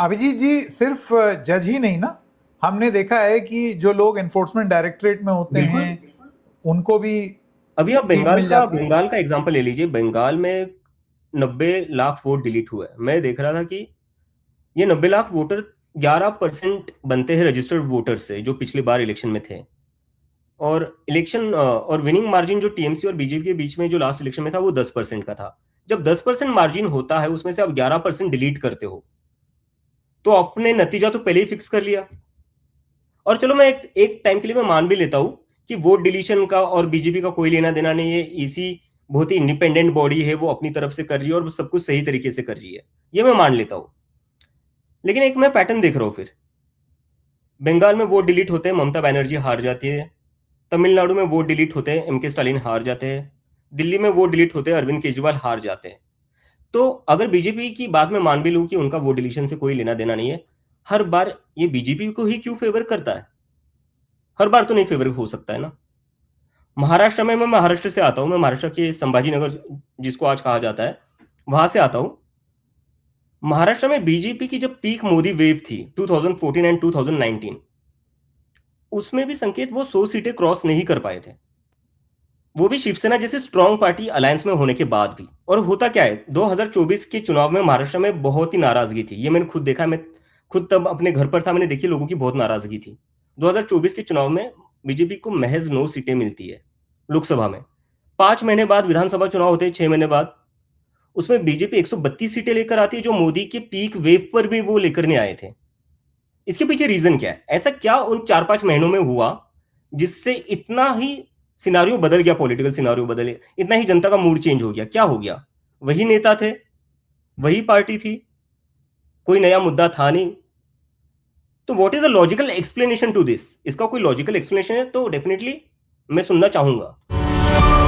अभिजीत जी, सिर्फ जज ही नहीं ना, हमने देखा है कि जो लोग एनफोर्समेंट डायरेक्टरेट में होते बिल्कुल। हैं उनको भी अभी आप सीट बंगाल मिल का जाती है। बंगाल का एग्जांपल ले लीजिए। बंगाल में 90 लाख वोट डिलीट हुए। मैं देख रहा था कि ये 90 लाख वोटर 11% बनते हैं रजिस्टर्ड वोटर से, जो पिछली बार इलेक्शन में थे। और इलेक्शन और विनिंग मार्जिन जो टीएमसी और बीजेपी के बीच में जो लास्ट इलेक्शन में था वो 10% का था। जब 10% मार्जिन होता है, उसमें से आप 11% डिलीट करते हो, तो आपने नतीजा तो पहले ही फिक्स कर लिया। और चलो मैं एक टाइम के लिए मैं मान भी लेता हूं कि वोट डिलीशन का और बीजेपी का कोई लेना देना नहीं है। ईसी बहुत ही इंडिपेंडेंट बॉडी है, वो अपनी तरफ से कर रही है और वो सब कुछ सही तरीके से कर रही है, ये मैं मान लेता हूं। लेकिन एक मैं पैटर्न देख रहा हूं फिर। बंगाल में वोट डिलीट होते हैं, ममता बनर्जी हार जाती है। तमिलनाडु में वोट डिलीट होते हैं, एमके स्टालिन हार जाते हैं। दिल्ली में वोट डिलीट होते हैं, अरविंद केजरीवाल हार जाते हैं। तो अगर बीजेपी की बात में मान भी लूं कि उनका वोट डिलीशन से कोई लेना देना नहीं है, हर बार ये बीजेपी को ही क्यों फेवर करता है? हर बार तो नहीं फेवर हो सकता है ना। महाराष्ट्र में, मैं महाराष्ट्र से आता हूं, मैं महाराष्ट्र के संभाजीनगर जिसको आज कहा जाता है, वहां से आता हूं। महाराष्ट्र में बीजेपी की जब पीक मोदी वेव थी 2014 एंड 2019, उसमें भी संकेत वो 100 सीटें क्रॉस नहीं कर पाए थे, वो भी शिवसेना जैसे स्ट्रांग पार्टी अलायंस में होने के बाद भी। और होता क्या है, 2024 के चुनाव में महाराष्ट्र में बहुत ही नाराजगी थी, ये मैंने खुद देखा। मैं खुद तब अपने घर पर था, मैंने देखी लोगों की बहुत नाराजगी थी। 2024 के चुनाव में बीजेपी को महज 9 सीटें मिलती है लोकसभा में। 5 महीने बाद विधानसभा चुनाव होते हैं, 6 महीने बाद, उसमें बीजेपी 132 सीटें लेकर आती है, जो मोदी के पीक वेव पर भी वो लेकर नहीं आए थे। इसके पीछे रीजन क्या है? ऐसा क्या उन 4-5 महीनों में हुआ जिससे इतना ही सिनारियो बदल गया, पॉलिटिकल सिनारियो बदले, इतना ही जनता का मूड चेंज हो गया? क्या हो गया? वही नेता थे, वही पार्टी थी, कोई नया मुद्दा था नहीं। तो what is the logical explanation to this? इसका कोई लॉजिकल एक्सप्लेनेशन है तो डेफिनेटली मैं सुनना चाहूंगा।